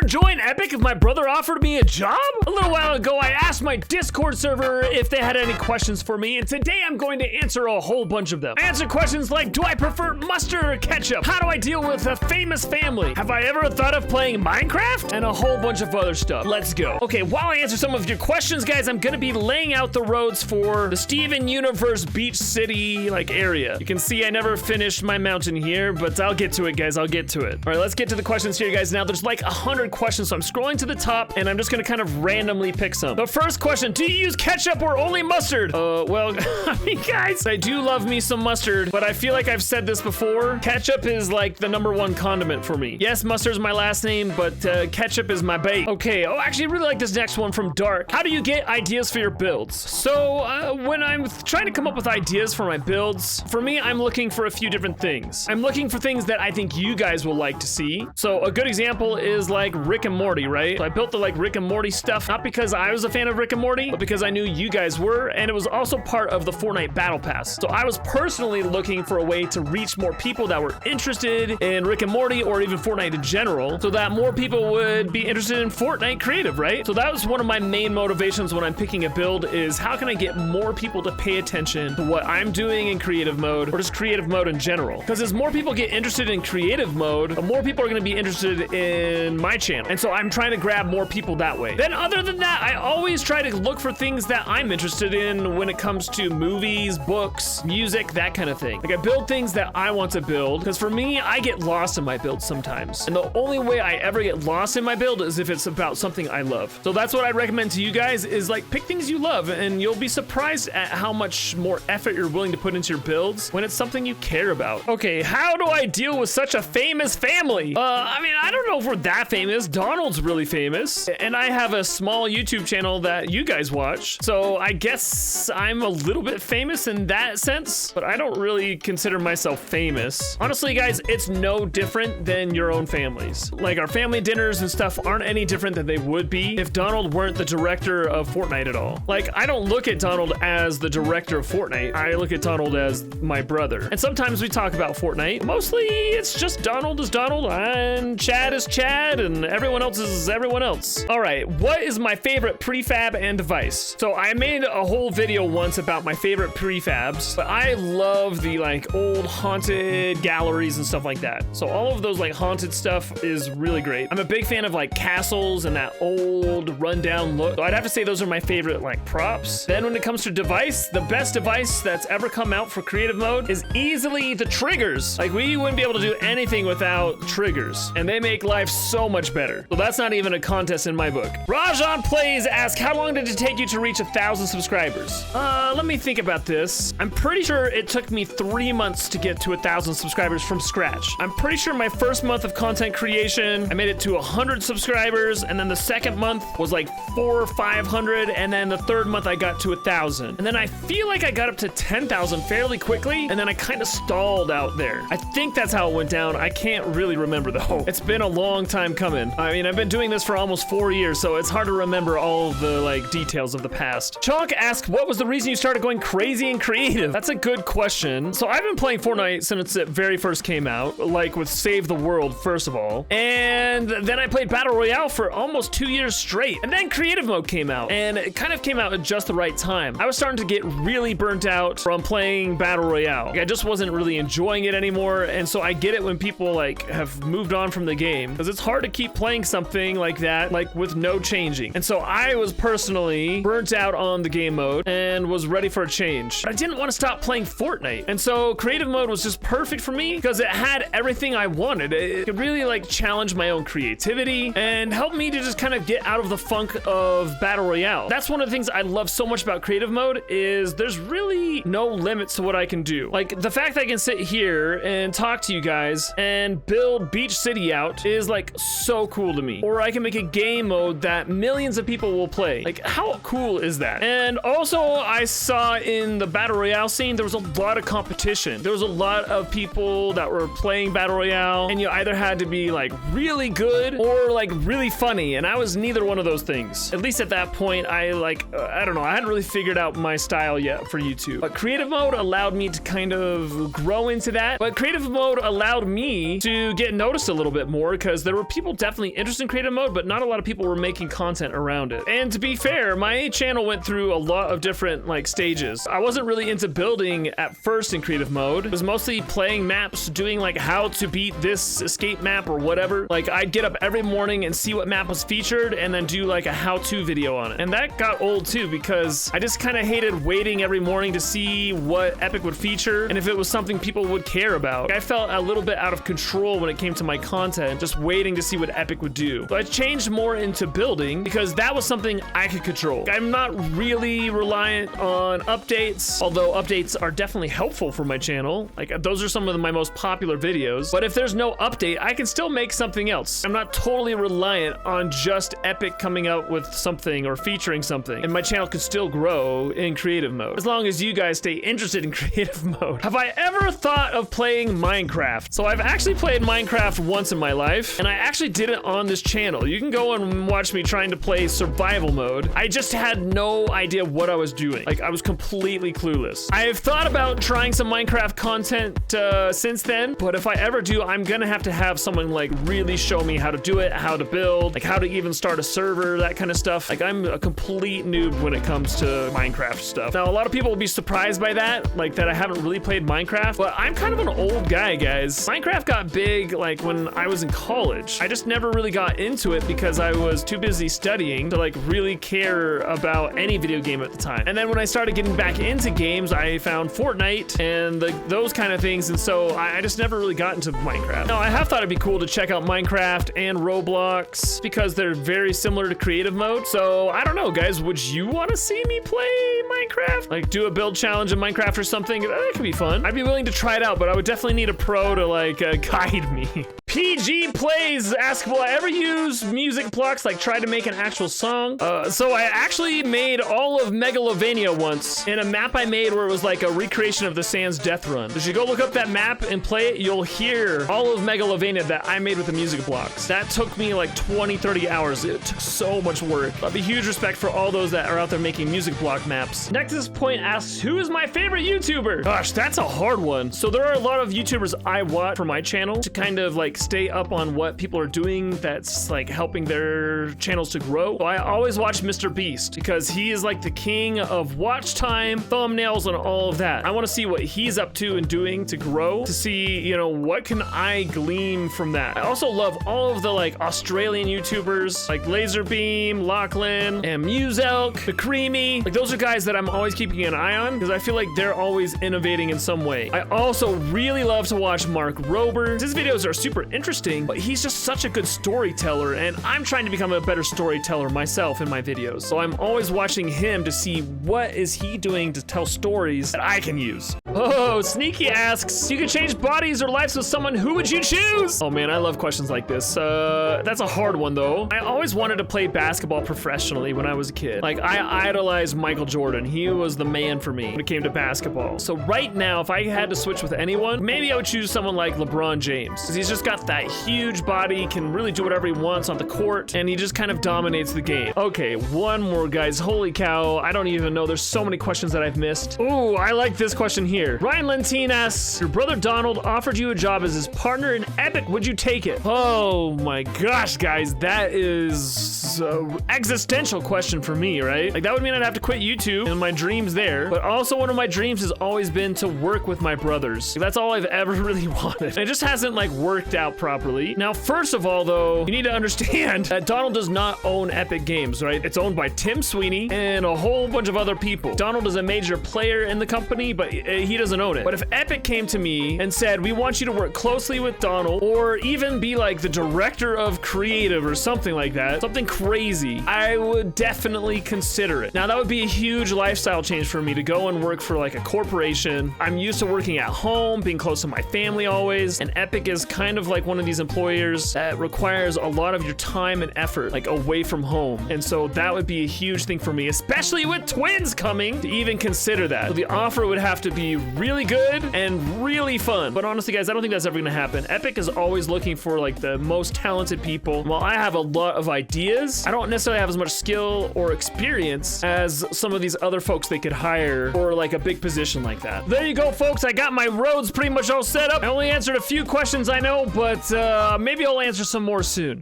join Epic if my brother offered me a job? A little while ago, I asked my Discord server if they had any questions for me, and today I'm going to answer a whole bunch of them. I answer questions like, do I prefer mustard or ketchup? How do I deal with a famous family? Have I ever thought of playing Minecraft? And a whole bunch of other stuff. Let's go. Okay, while I answer some of your questions, guys, I'm gonna be laying out the roads for the Steven Universe Beach City area. You can see I never finished my mountain here, but I'll get to it, guys. I'll get to it. All right, let's get to the questions here, guys. Now, there's like 100 questions, so I'm scrolling to the top, and I'm just gonna kind of randomly pick some. The first question, do you use ketchup or only mustard? Well, I mean, guys, I do love me some mustard, but I feel like I've said this before. Ketchup is like the #1 condiment for me. Yes, mustard's my last name, but ketchup is my bait. Okay, oh, actually, I really like this next one from Dark. How do you get ideas for your builds? So, when I'm trying to come up with ideas for my builds, for me, I'm looking for a few different things. I'm looking for things that I think you guys will like to see. So a good example is like Rick and Morty, right? So I built the Rick and Morty stuff, not because I was a fan of Rick and Morty, but because I knew you guys were, and it was also part of the Fortnite Battle Pass. So I was personally looking for a way to reach more people that were interested in Rick and Morty or even Fortnite in general, so that more people would be interested in Fortnite creative, right? So that was one of my main motivations when I'm picking a build is how can I get more people to pay attention to what I'm doing in creative mode or just creative mode in general? Because as more people get interested in creative mode, the more people are going to be interested in my channel. And so I'm trying to grab more people that way. Then other than that, I always try to look for things that I'm interested in when it comes to movies, books, music, that kind of thing. Like I build things that I want to build because for me, I get lost in my builds sometimes. And the only way I ever get lost in my build is if it's about something I love. So that's what I recommend to you guys is pick things you love and you'll be surprised at how much more effort you're willing to put into your builds when it's something you care about. Okay, how do I deal with such a famous family? I mean, I don't know if we're that famous. Donald's really famous, and I have a small YouTube channel that you guys watch, so I guess I'm a little bit famous in that sense, but I don't really consider myself famous. Honestly, guys, it's no different than your own families. Like, our family dinners and stuff aren't any different than they would be if Donald weren't the director of Fortnite at all. Like, I don't look at Donald as the director of Fortnite. I look at Donald as my brother. And sometimes we talk about Fortnite. Mostly, it's just Donald is Donald, and Chad is Chad, and everyone else is everyone else. All right, what is my favorite prefab and device? So I made a whole video once about my favorite prefabs, but I love the old haunted galleries and stuff like that. So all of those haunted stuff is really great. I'm a big fan of castles and that old rundown look. So I'd have to say those are my favorite props. Then when it comes to device, the best device that's ever come out for creative mode is easily the triggers. We wouldn't be able to do anything without triggers, and they make life so much better. So that's not even a contest in my book. Rajan Plays asks, how long did it take you to reach 1,000 subscribers? Let me think about this. I'm pretty sure it took me 3 months to get to 1,000 subscribers from scratch. I'm pretty sure my first month of content creation, I made it to 100 subscribers, and then the second month was 400 or 500, and then the third month I got to 1,000. And then I feel like I got up to 10,000 fairly quickly, and then I kind of stalled out there. I think that's how it went down. I can't really remember though. It's been a long time coming. I mean, I've been doing this for almost 4 years, so it's hard to remember all of the details of the past. Chalk asked, what was the reason you started going crazy and creative? That's a good question. So I've been playing Fortnite since it very first came out, with Save the World, first of all. And then I played Battle Royale for almost 2 years straight. And then creative mode came out, and it kind of came out at just the right time. I was starting to get really burnt out from playing Battle Royale. I just wasn't really enjoying it anymore, and so I get it when people have moved on from the game, because it's hard to keep playing something like that with no changing. And so I was personally burnt out on the game mode and was ready for a change. But I didn't want to stop playing Fortnite, and so creative mode was just perfect for me because it had everything I wanted. It could really challenge my own creativity and help me to just kind of get out of the funk of Battle Royale. That's one of the things I love so much about creative mode is there's really no limits to what I can do. The fact that I can sit here and talk to you guys and build Beach City out is so cool to me. Or I can make a game mode that millions of people will play. How cool is that? And also I saw in the Battle Royale scene, there was a lot of competition. There was a lot of people that were playing Battle Royale, and you either had to be really good or really funny, and I was neither one of those things. At least at that point, I don't know, I hadn't really figured out my style yet for YouTube. But creative mode allowed me to kind of grow into that. But creative mode allowed me to get noticed a little bit more because there were people definitely definitely interested in creative mode, but not a lot of people were making content around it. And to be fair, my channel went through a lot of different like stages. I wasn't really into building at first in creative mode. It was mostly playing maps, doing like how to beat this escape map or whatever. Like I'd get up every morning and see what map was featured and then do like a how-to video on it. And that got old too because I just kind of hated waiting every morning to see what Epic would feature and if it was something people would care about. I felt a little bit out of control when it came to my content, just waiting to see what Epic would do. So I changed more into building because that was something I could control. I'm not really reliant on updates, although updates are definitely helpful for my channel. Like those are some of my most popular videos. But if there's no update, I can still make something else. I'm not totally reliant on just Epic coming out with something or featuring something, and my channel could still grow in creative mode as long as you guys stay interested in creative mode. Have I ever thought of playing Minecraft? So I've actually played Minecraft once in my life, and I actually did it on this channel. You can go and watch me trying to play survival mode. I just had no idea what I was doing. Like I was completely clueless. I have thought about trying some Minecraft content since then, but if I ever do, I'm gonna have to have someone like really show me how to do it, how to build, like how to even start a server, that kind of stuff. Like I'm a complete noob when it comes to Minecraft stuff. Now, a lot of people will be surprised by that, like that I haven't really played Minecraft, but I'm kind of an old guy, guys. Minecraft got big like when I was in college. I just never really got into it because I was too busy studying to like really care about any video game at the time. And then when I started getting back into games, I found Fortnite and those kind of things, and so I just never really got into Minecraft. Now, I have thought it'd be cool to check out Minecraft and Roblox because they're very similar to creative mode. So I don't know, guys, would you want to see me play Minecraft? Like do a build challenge in Minecraft or something? That could be fun. I'd be willing to try it out, but I would definitely need a pro to like guide me. PG Plays asks, will I ever use music blocks, like try to make an actual song? So I actually made all of Megalovania once in a map I made where it was like a recreation of the Sans Death Run. If you go look up that map and play it, you'll hear all of Megalovania that I made with the music blocks. That took me like 20, 30 hours. It took so much work. I have a huge respect for all those that are out there making music block maps. Nexus Point asks, who is my favorite YouTuber? Gosh, that's a hard one. So there are a lot of YouTubers I watch for my channel to kind of like stay up on what people are doing that's like helping their channels to grow. So I always watch Mr. Beast because he is like the king of watch time, thumbnails, and all of that. I want to see what he's up to and doing to grow, to see, you know, what can I glean from that. I also love all of the like Australian YouTubers like Laserbeam, Lachlan, and Muselk, the Creamy. Like those are guys that I'm always keeping an eye on because I feel like they're always innovating in some way. I also really love to watch Mark Rober. His videos are super interesting, but he's just such a good storyteller, and I'm trying to become a better storyteller myself in my videos. So I'm always watching him to see what is he doing to tell stories that I can use. Oh, Sneaky asks, you could change bodies or lives with someone, who would you choose? Oh man, I love questions like this. That's a hard one though. I always wanted to play basketball professionally when I was a kid. Like I idolized Michael Jordan. He was the man for me when it came to basketball. So right now, if I had to switch with anyone, maybe I would choose someone like LeBron James, because he's just got that huge body, can really do whatever he wants on the court, and he just kind of dominates the game. Okay, one more, guys. Holy cow, I don't even know. There's so many questions that I've missed. Ooh, I like this question here. Ryan Lentine asks, your brother Donald offered you a job as his partner in Epic. Would you take it? Oh my gosh, guys, that is an existential question for me, right? Like that would mean I'd have to quit YouTube and my dreams there. But also one of my dreams has always been to work with my brothers. That's all I've ever really wanted. And it just hasn't like worked out properly. Now, first of all though, you need to understand that Donald does not own Epic Games, right? It's owned by Tim Sweeney and a whole bunch of other people. Donald is a major player in the company, but he doesn't own it. But if Epic came to me and said, we want you to work closely with Donald, or even be like the director of creative or something like that, something crazy, I would definitely consider it. Now, that would be a huge lifestyle change for me to go and work for like a corporation. I'm used to working at home, being close to my family always, and Epic is kind of like one of these employers that requires a lot of your time and effort, like away from home. And so that would be a huge thing for me, especially with twins coming, to even consider that. So the offer would have to be really good and really fun. But honestly, guys, I don't think that's ever gonna happen. Epic is always looking for like the most talented people. While I have a lot of ideas, I don't necessarily have as much skill or experience as some of these other folks they could hire for like a big position like that. There you go, folks. I got my roads pretty much all set up. I only answered a few questions, I know, but maybe I'll answer some more soon.